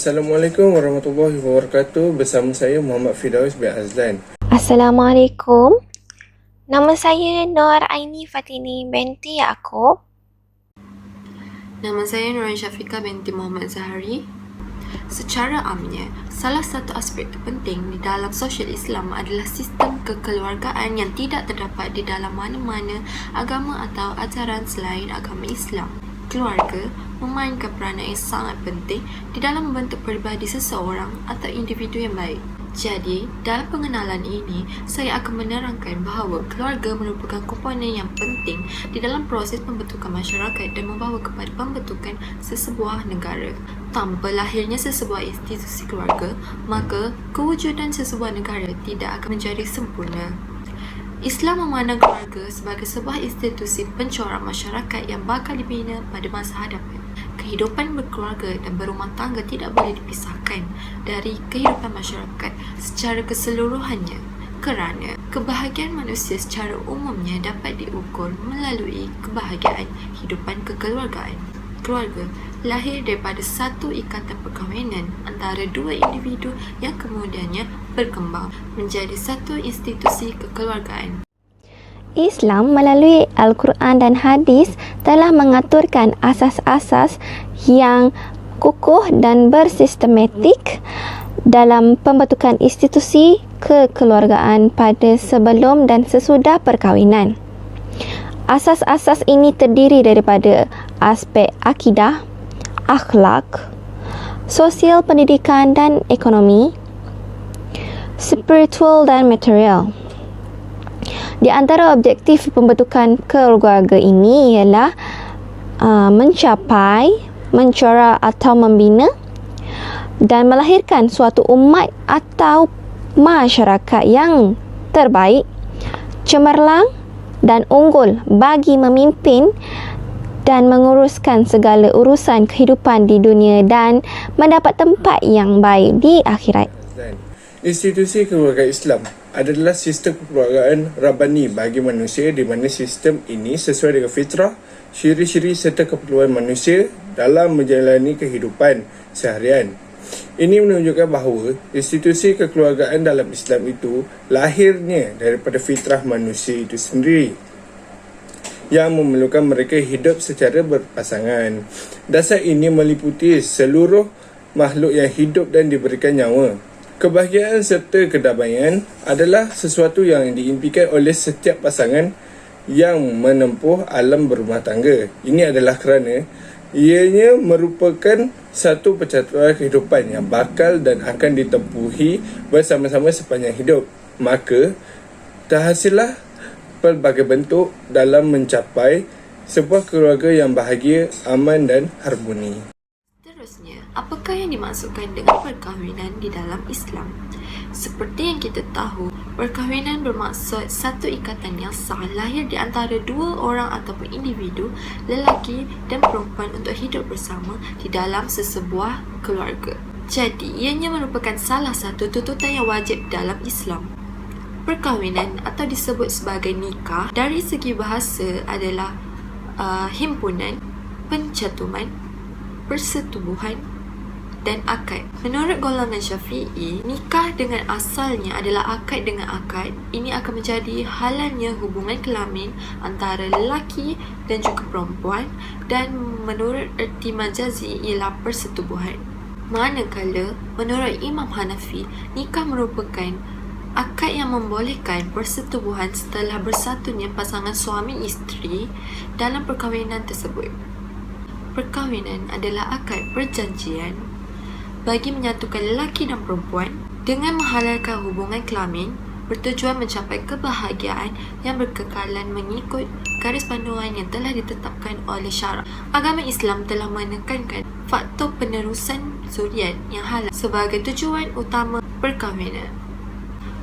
Assalamualaikum warahmatullahi wabarakatuh. Bersama saya Muhammad Firdaus bin Azlan. Assalamualaikum. Nama saya Nur Aini Fatini binti Yaakob. Nama saya Nurul Syafiqah binti Muhammad Zahari. Secara amnya, salah satu aspek terpenting di dalam sosial Islam adalah sistem kekeluargaan yang tidak terdapat di dalam mana-mana agama atau ajaran selain agama Islam. Keluarga memainkan peranan yang sangat penting di dalam membentuk peribadi seseorang atau individu yang baik. Jadi, dalam pengenalan ini, saya akan menerangkan bahawa keluarga merupakan komponen yang penting di dalam proses pembentukan masyarakat dan membawa kepada pembentukan sesebuah negara. Tanpa lahirnya sesebuah institusi keluarga, maka kewujudan sesebuah negara tidak akan menjadi sempurna. Islam memandang keluarga sebagai sebuah institusi pencorak masyarakat yang bakal dibina pada masa hadapan. Kehidupan berkeluarga dan berumah tangga tidak boleh dipisahkan dari kehidupan masyarakat secara keseluruhannya, kerana kebahagiaan manusia secara umumnya dapat diukur melalui kebahagiaan hidupan kekeluargaan. Keluarga lahir daripada satu ikatan perkahwinan antara dua individu yang kemudiannya berkembang menjadi satu institusi kekeluargaan. Islam melalui Al-Quran dan Hadis telah mengaturkan asas-asas yang kukuh dan bersistematik dalam pembentukan institusi kekeluargaan pada sebelum dan sesudah perkahwinan. Asas-asas ini terdiri daripada aspek akidah, akhlak, sosial, pendidikan dan ekonomi, spiritual dan material. Di antara objektif pembentukan keluarga ini ialah mencapai, mencorak atau membina dan melahirkan suatu umat atau masyarakat yang terbaik, cemerlang dan unggul bagi memimpin dan menguruskan segala urusan kehidupan di dunia dan mendapat tempat yang baik di akhirat. Institusi keluarga Islam adalah sistem kekeluargaan Rabbani bagi manusia di mana sistem ini sesuai dengan fitrah, ciri-ciri serta keperluan manusia dalam menjalani kehidupan seharian. Ini menunjukkan bahawa institusi kekeluargaan dalam Islam itu lahirnya daripada fitrah manusia itu sendiri yang memerlukan mereka hidup secara berpasangan. Dasar ini meliputi seluruh makhluk yang hidup dan diberikan nyawa. Kebahagiaan serta kedamaian adalah sesuatu yang diimpikan oleh setiap pasangan yang menempuh alam berumah tangga. Ini adalah kerana ianya merupakan satu percaturan kehidupan yang bakal dan akan ditempuhi bersama-sama sepanjang hidup. Maka, terhasillah pelbagai bentuk dalam mencapai sebuah keluarga yang bahagia, aman dan harmoni. Seterusnya, apakah yang dimaksudkan dengan perkahwinan di dalam Islam? Seperti yang kita tahu, perkahwinan bermaksud satu ikatan yang sah lahir di antara dua orang ataupun individu, lelaki dan perempuan untuk hidup bersama di dalam sesebuah keluarga. Jadi, ianya merupakan salah satu tuntutan yang wajib dalam Islam. Perkahwinan atau disebut sebagai nikah dari segi bahasa adalah himpunan, pencatuman, persetubuhan dan akad. Menurut golongan Syafi'i, nikah dengan asalnya adalah akad dengan akad. Ini akan menjadi halalnya hubungan kelamin antara lelaki dan juga perempuan, dan menurut erti majazi ialah persetubuhan. Manakala menurut Imam Hanafi, nikah merupakan akad yang membolehkan persetubuhan setelah bersatunya pasangan suami isteri dalam perkahwinan tersebut. Perkahwinan adalah akad perjanjian bagi menyatukan lelaki dan perempuan dengan menghalalkan hubungan kelamin bertujuan mencapai kebahagiaan yang berkekalan mengikut garis panduan yang telah ditetapkan oleh syarak. Agama Islam telah menekankan faktor penerusan zuriat yang halal sebagai tujuan utama perkahwinan.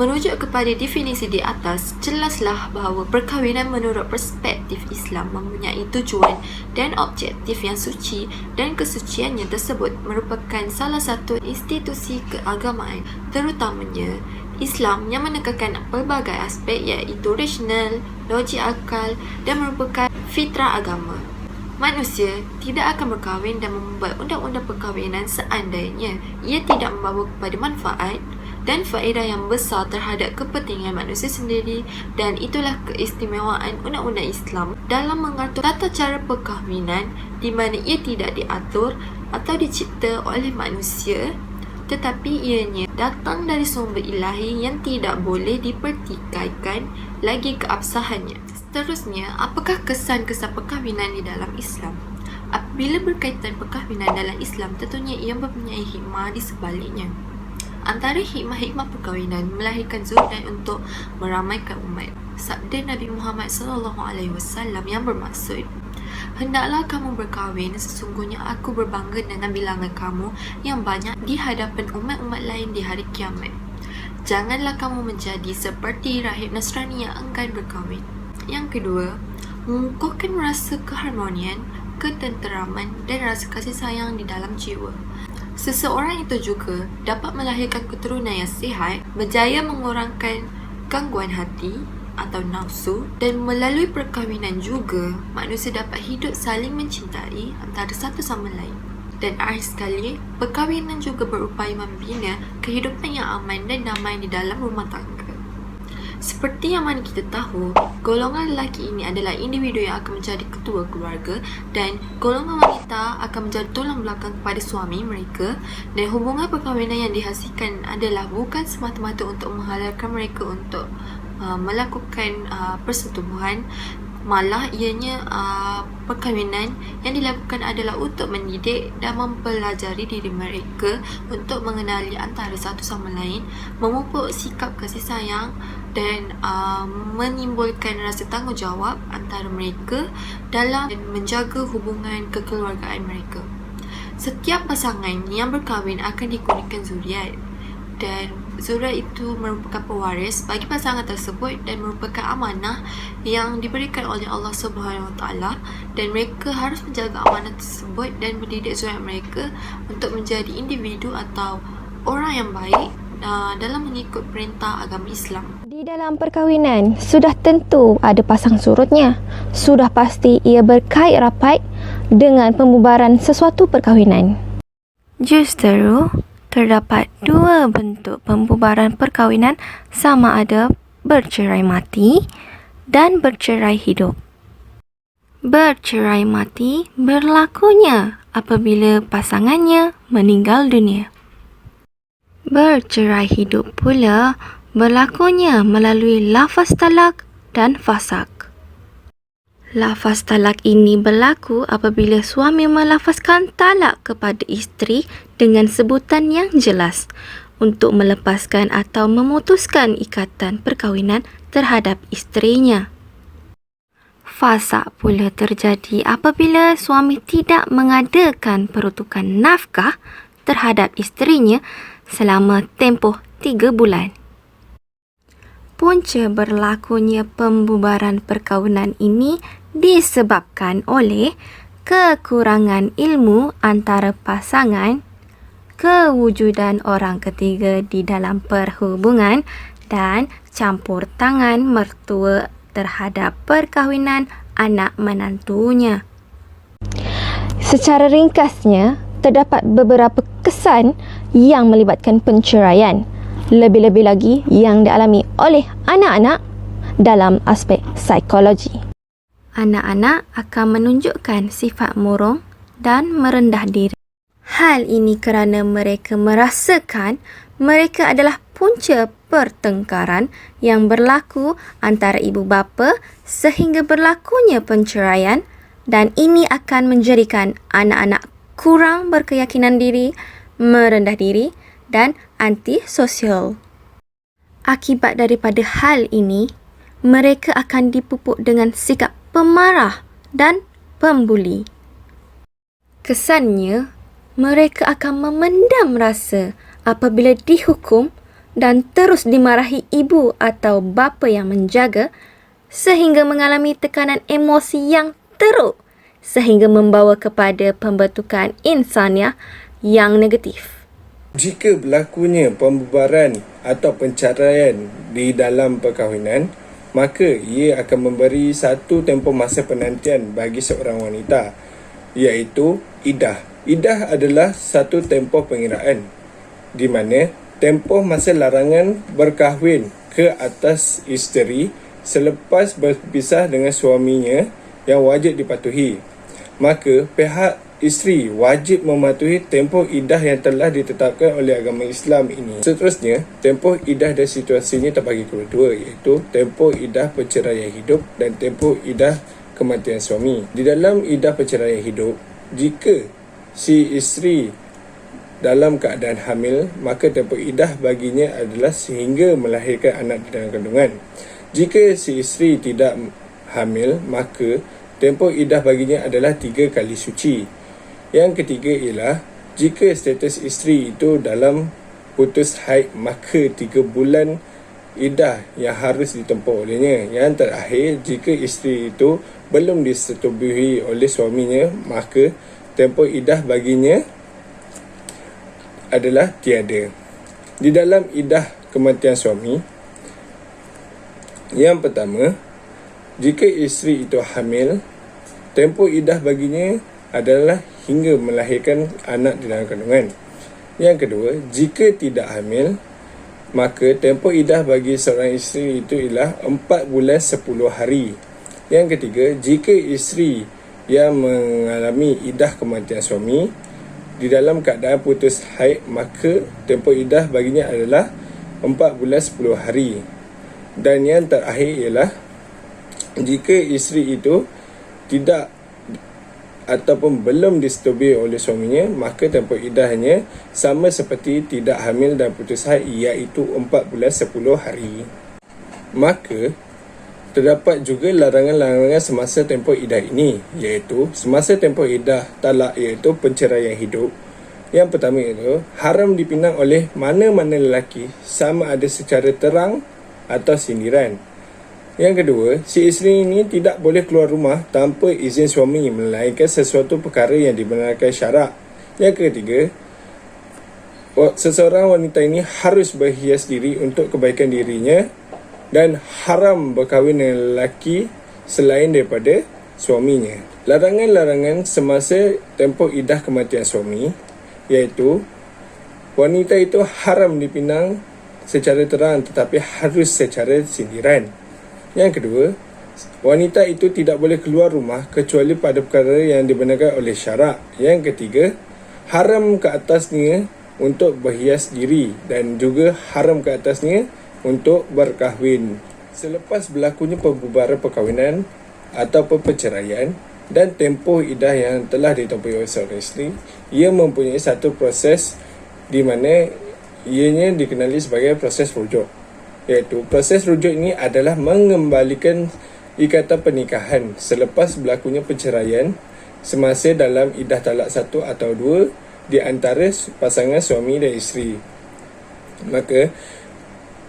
Merujuk kepada definisi di atas, jelaslah bahawa perkahwinan menurut perspektif Islam mempunyai tujuan dan objektif yang suci, dan kesuciannya tersebut merupakan salah satu institusi keagamaan, terutamanya Islam yang menekankan pelbagai aspek iaitu rasional, logik akal dan merupakan fitrah agama. Manusia tidak akan berkahwin dan membuat undang-undang perkahwinan seandainya ia tidak membawa kepada manfaat dan faedah yang besar terhadap kepentingan manusia sendiri, dan itulah keistimewaan undang-undang Islam dalam mengatur tata cara perkahwinan di mana ia tidak diatur atau dicipta oleh manusia, tetapi ianya datang dari sumber ilahi yang tidak boleh dipertikaikan lagi keabsahannya. Seterusnya, apakah kesan-kesan perkahwinan di dalam Islam? Apabila berkaitan perkahwinan dalam Islam, tentunya ia mempunyai hikmah di sebaliknya. Antara hikmah-hikmah perkahwinan melahirkan zuriat untuk meramaikan umat. Sabda Nabi Muhammad SAW yang bermaksud, "Hendaklah kamu berkahwin, sesungguhnya aku berbangga dengan bilangan kamu yang banyak di hadapan umat-umat lain di hari kiamat. Janganlah kamu menjadi seperti rahib Nasrani yang enggan berkahwin." Yang kedua, mengukuhkan rasa keharmonian, ketenteraman dan rasa kasih sayang di dalam jiwa. Seseorang itu juga dapat melahirkan keturunan yang sihat, berjaya mengurangkan gangguan hati atau nafsu, dan melalui perkahwinan juga manusia dapat hidup saling mencintai antara satu sama lain. Dan akhir sekali, perkahwinan juga berupaya membina kehidupan yang aman dan damai di dalam rumah tangga. Seperti yang mana kita tahu, golongan lelaki ini adalah individu yang akan menjadi ketua keluarga dan golongan wanita akan menjadi tulang belakang kepada suami mereka, dan hubungan perkahwinan yang dihasilkan adalah bukan semata-mata untuk menghalalkan mereka untuk melakukan persetubuhan, malah ianya perkahwinan yang dilakukan adalah untuk mendidik dan mempelajari diri mereka untuk mengenali antara satu sama lain, memupuk sikap kasih sayang dan menimbulkan rasa tanggungjawab antara mereka dalam menjaga hubungan kekeluargaan mereka. Setiap pasangan yang berkahwin akan dikurniakan zuriat, dan zuriat itu merupakan pewaris bagi pasangan tersebut dan merupakan amanah yang diberikan oleh Allah Subhanahu Wa Taala, dan mereka harus menjaga amanah tersebut dan mendidik zuriat mereka untuk menjadi individu atau orang yang baik dalam mengikut perintah agama Islam. Di dalam perkahwinan, sudah tentu ada pasang surutnya. Sudah pasti ia berkait rapat dengan pembubaran sesuatu perkahwinan. Justru, terdapat dua bentuk pembubaran perkahwinan, sama ada bercerai mati dan bercerai hidup. Bercerai mati berlakunya apabila pasangannya meninggal dunia. Bercerai hidup pula berlakunya melalui lafaz talak dan fasaq. Lafaz talak ini berlaku apabila suami melafazkan talak kepada isteri dengan sebutan yang jelas untuk melepaskan atau memutuskan ikatan perkahwinan terhadap isterinya. Fasaq pula terjadi apabila suami tidak mengadakan peruntukan nafkah terhadap isterinya selama tempoh 3 bulan. Punca berlakunya pembubaran perkahwinan ini disebabkan oleh kekurangan ilmu antara pasangan, kewujudan orang ketiga di dalam perhubungan, dan campur tangan mertua terhadap perkahwinan anak menantunya. Secara ringkasnya, terdapat beberapa kesan yang melibatkan penceraian, lebih-lebih lagi yang dialami oleh anak-anak dalam aspek psikologi. Anak-anak akan menunjukkan sifat murung dan merendah diri. Hal ini kerana mereka merasakan mereka adalah punca pertengkaran yang berlaku antara ibu bapa sehingga berlakunya penceraian, dan ini akan menjadikan anak-anak kurang berkeyakinan diri, merendah diri dan antisosial. Akibat daripada hal ini, mereka akan dipupuk dengan sikap pemarah dan pembuli. Kesannya, mereka akan memendam rasa apabila dihukum dan terus dimarahi ibu atau bapa yang menjaga, sehingga mengalami tekanan emosi yang teruk sehingga membawa kepada pembentukan insaniah yang negatif. Jika berlakunya pembubaran atau penceraian di dalam perkahwinan, maka ia akan memberi satu tempoh masa penantian bagi seorang wanita iaitu iddah. Iddah adalah satu tempoh pengiraan di mana tempoh masa larangan berkahwin ke atas isteri selepas berpisah dengan suaminya yang wajib dipatuhi. Maka pihak isteri wajib mematuhi tempoh iddah yang telah ditetapkan oleh agama Islam ini. Seterusnya, tempoh iddah dan situasinya terbagi kedua, iaitu tempoh iddah perceraian hidup dan tempoh iddah kematian suami. Di dalam iddah perceraian hidup, jika si isteri dalam keadaan hamil, maka tempoh iddah baginya adalah sehingga melahirkan anak di dalam kandungan. Jika si isteri tidak hamil, maka tempoh iddah baginya adalah 3 kali suci. Yang ketiga ialah jika status isteri itu dalam putus haid, maka 3 bulan iddah yang harus ditempuh olehnya. Yang terakhir, jika isteri itu belum disetubuhi oleh suaminya, maka tempoh iddah baginya adalah tiada. Di dalam iddah kematian suami, yang pertama, jika isteri itu hamil, tempoh iddah baginya adalah hingga melahirkan anak di dalam kandungan. Yang kedua, jika tidak hamil, maka tempoh iddah bagi seorang isteri itu ialah 4 bulan 10 hari. Yang ketiga, jika isteri yang mengalami iddah kematian suami di dalam keadaan putus haid, maka tempoh iddah baginya adalah 4 bulan 10 hari. Dan yang terakhir ialah jika isteri itu tidak ataupun belum disetubui oleh suaminya, maka tempoh iddahnya sama seperti tidak hamil dan putus haid, iaitu 4 bulan 10 hari. Maka terdapat juga larangan-larangan semasa tempoh iddah ini, iaitu semasa tempoh iddah talak, iaitu penceraian hidup. Yang pertama itu haram dipinang oleh mana-mana lelaki, sama ada secara terang atau sindiran. Yang kedua, si isteri ini tidak boleh keluar rumah tanpa izin suami, melainkan sesuatu perkara yang dibenarkan syarak. Yang ketiga, seseorang wanita ini harus berhias diri untuk kebaikan dirinya dan haram berkahwin dengan lelaki selain daripada suaminya. Larangan-larangan semasa tempoh iddah kematian suami, iaitu wanita itu haram dipinang secara terang tetapi harus secara sindiran. Yang kedua, wanita itu tidak boleh keluar rumah kecuali pada perkara yang dibenarkan oleh syarak. Yang ketiga, haram ke atasnya untuk berhias diri dan juga haram ke atasnya untuk berkahwin. Selepas berlakunya pembubaran perkahwinan atau perceraian dan tempoh iddah yang telah ditempuhi oleh seorang isteri, ia mempunyai satu proses di mana ianya dikenali sebagai proses rujuk. Iaitu proses rujuk ini adalah mengembalikan ikatan pernikahan selepas berlakunya perceraian semasa dalam iddah talak 1 atau 2 di antara pasangan suami dan isteri. Maka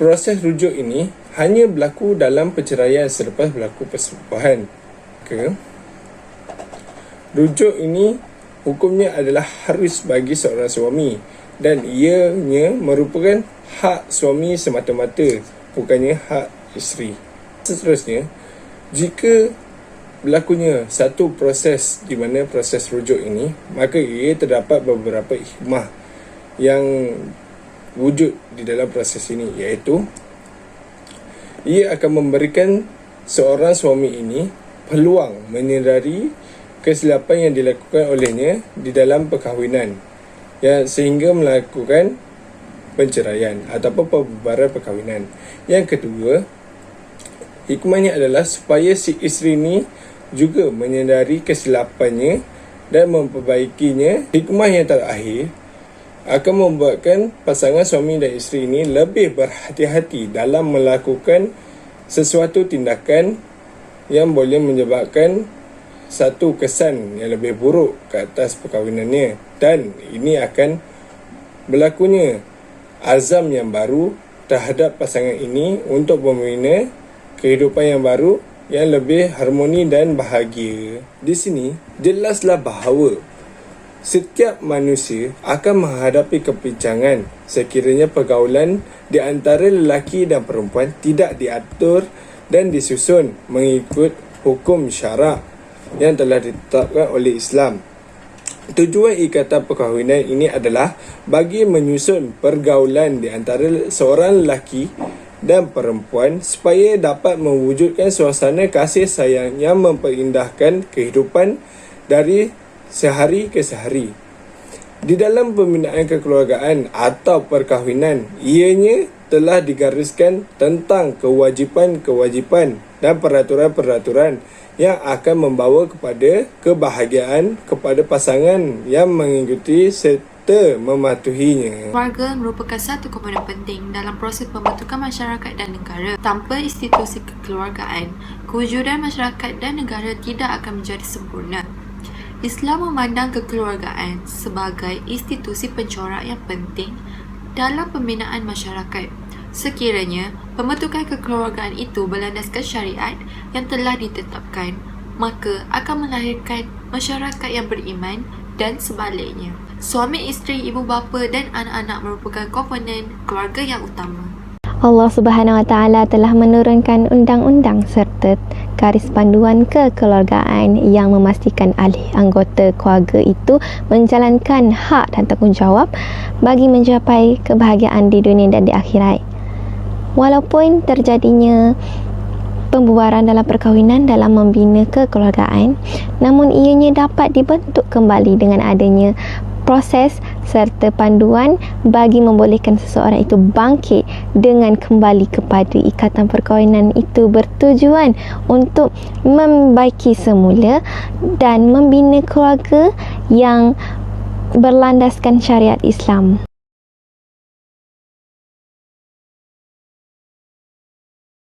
proses rujuk ini hanya berlaku dalam perceraian selepas berlaku perselingkuhan. Rujuk ini hukumnya adalah harus bagi seorang suami dan ianya merupakan hak suami semata-mata, bukannya hak isteri. Seterusnya, jika berlakunya satu proses di mana proses rujuk ini, maka ia terdapat beberapa hikmah yang wujud di dalam proses ini, iaitu ia akan memberikan seorang suami ini peluang menyedari kesilapan yang dilakukan olehnya di dalam perkahwinan, ya, sehingga melakukan penceraian ataupun pembubaran perkahwinan. Yang kedua, hikmahnya adalah supaya si isteri ini juga menyedari kesilapannya dan memperbaikinya. Hikmah yang terakhir akan membuatkan pasangan suami dan isteri ini lebih berhati-hati dalam melakukan sesuatu tindakan yang boleh menyebabkan satu kesan yang lebih buruk ke atas perkahwinannya, dan ini akan berlakunya azam yang baru terhadap pasangan ini untuk membina kehidupan yang baru yang lebih harmoni dan bahagia. Di sini jelaslah bahawa setiap manusia akan menghadapi kepincangan sekiranya pergaulan di antara lelaki dan perempuan tidak diatur dan disusun mengikut hukum syarak. yang telah ditetapkan oleh Islam. Tujuan ikatan perkahwinan ini adalah bagi menyusun pergaulan di antara seorang lelaki dan perempuan supaya dapat mewujudkan suasana kasih sayang yang memperindahkan kehidupan dari sehari ke sehari. Di dalam pembinaan kekeluargaan atau perkahwinan, ianya telah digariskan tentang kewajipan-kewajipan dan peraturan-peraturan yang akan membawa kepada kebahagiaan kepada pasangan yang mengikuti serta mematuhinya. Keluarga merupakan satu komponen penting dalam proses pembentukan masyarakat dan negara. Tanpa institusi kekeluargaan, kewujudan masyarakat dan negara tidak akan menjadi sempurna. Islam memandang kekeluargaan sebagai institusi pencorak yang penting dalam pembinaan masyarakat. Sekiranya pembentukan kekeluargaan itu berlandaskan syariat yang telah ditetapkan, maka akan melahirkan masyarakat yang beriman dan sebaliknya. Suami, isteri, ibu bapa dan anak-anak merupakan komponen keluarga yang utama. Allah Subhanahu Wa Taala telah menurunkan undang-undang serta garis panduan kekeluargaan yang memastikan ahli anggota keluarga itu menjalankan hak dan tanggungjawab bagi mencapai kebahagiaan di dunia dan di akhirat. Walaupun terjadinya pembubaran dalam perkahwinan dalam membina kekeluargaan, namun ianya dapat dibentuk kembali dengan adanya proses serta panduan bagi membolehkan seseorang itu bangkit dengan kembali kepada ikatan perkahwinan itu bertujuan untuk membaiki semula dan membina keluarga yang berlandaskan syariat Islam.